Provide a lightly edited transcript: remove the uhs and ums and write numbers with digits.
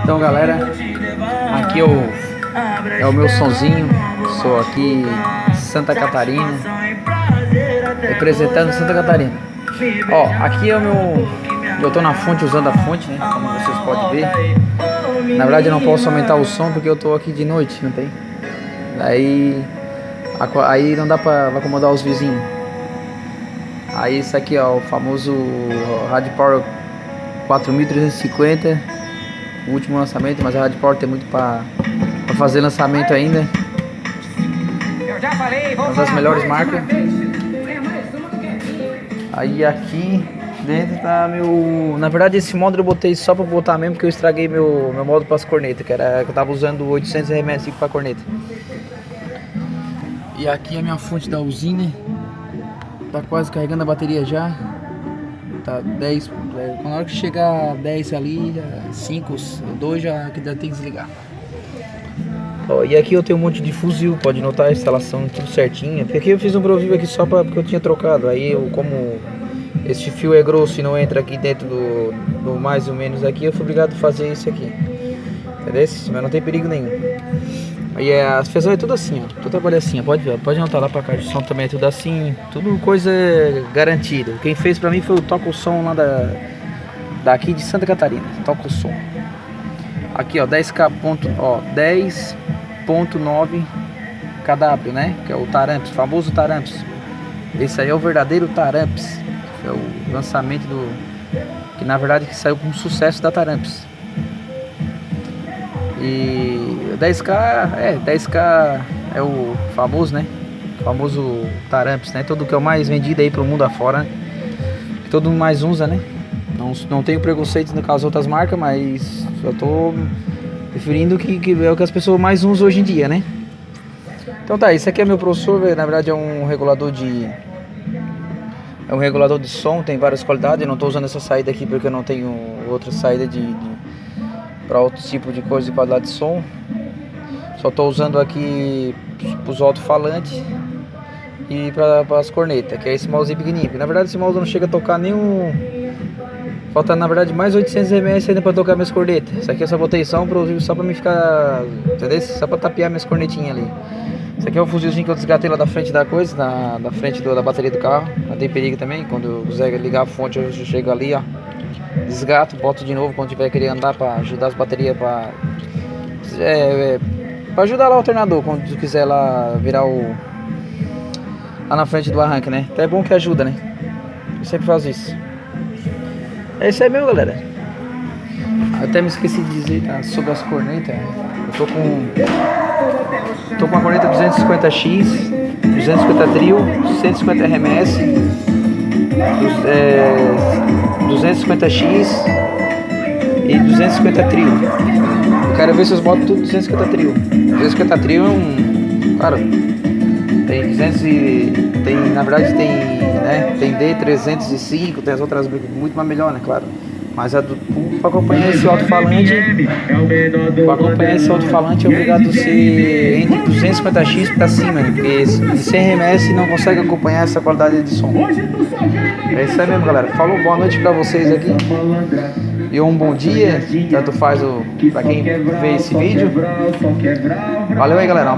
Então galera, aqui é o meu sonzinho. Sou aqui em Santa Catarina, representando Santa Catarina. Ó, aqui é o meu... Eu tô na fonte, usando a fonte, né? Como vocês podem ver. Na verdade eu não posso aumentar o som porque eu tô aqui de noite, não tem? Aí não dá pra acomodar os vizinhos. Aí isso aqui, ó, o famoso Rádio Power 4350, o último lançamento, mas a Rádio Power tem muito pra fazer lançamento ainda. Uma das melhores marcas. Aí aqui dentro tá meu... Na verdade esse módulo eu botei só pra botar mesmo, porque eu estraguei meu módulo para as cornetas, que eu tava usando 800 RMS para corneta. E aqui é a minha fonte da usina. Tá quase carregando a bateria já. Tá 10. Na hora que chegar a 10 ali, 5, 2 já tem que desligar. Ó, e aqui eu tenho um monte de fuzil, pode notar a instalação tudo certinha. Porque aqui eu fiz um ProVivo aqui só porque eu tinha trocado. Aí como esse fio é grosso e não entra aqui dentro do mais ou menos aqui, eu fui obrigado a fazer isso aqui. Entendeu? Mas não tem perigo nenhum. Aí as fiação é tudo assim, ó. Tudo trabalho assim, ó. Pode notar lá pra cá, o som também é tudo assim. Tudo coisa garantida. Quem fez pra mim foi o Toca o Som lá daqui de Santa Catarina. Toca o Som. Aqui, ó, 10K ó, 10.9 kW, né? Que é o Taramps, famoso Taramps. Esse aí é o verdadeiro Taramps. É o lançamento que na verdade que saiu com sucesso da Taramps. E 10K é o famoso, né? O famoso Taramps, né? Todo que é o mais vendido aí pro mundo afora, né? Que todo mundo mais usa, né? Não tenho preconceito com as outras marcas, mas só tô preferindo que é o que as pessoas mais usam hoje em dia, né? Então tá, esse aqui é meu professor, na verdade é um regulador de... É um regulador de som, tem várias qualidades. Eu não tô usando essa saída aqui porque eu não tenho outra saída para outro tipo de coisa de qualidade de som. Só estou usando aqui para os alto-falantes e para as cornetas, que é esse mouse pequenininho. Na verdade esse mouse não chega a tocar nenhum... Falta na verdade mais 800 ms ainda para tocar minhas cornetas. Isso aqui eu só botei só para me ficar... Entendeu? Só para tapear minhas cornetinhas ali. Esse aqui é o fuzilzinho que eu desgatei lá da frente da coisa, da frente da bateria do carro. Não tem perigo também, quando eu quiser ligar a fonte eu chego ali, ó. Desgato, boto de novo quando tiver querer andar para ajudar as baterias para ajudar lá o alternador quando tu quiser lá virar lá na frente do arranque, né? Então é bom que ajuda, né? Eu sempre faço isso. É isso aí mesmo, galera. Eu até me esqueci de dizer, tá, sobre as cornetas. Eu tô com uma corneta 250X, 250 trio, 150 RMS, 250X e 250 trio. Eu quero ver se eu boto tudo 250 trio. 250 trio é um... Claro, tem 200 e... Tem, na verdade tem, né? Tem D305, tem as outras muito mais melhor, né? Claro. Mas para acompanhar esse alto-falante, é obrigado a ser entre 250X para cima, né? Porque sem RMS não consegue acompanhar essa qualidade de som. É isso aí mesmo, galera. Falou, boa noite para vocês aqui. E um bom dia, tanto faz para quem vê esse vídeo. Valeu aí, galera.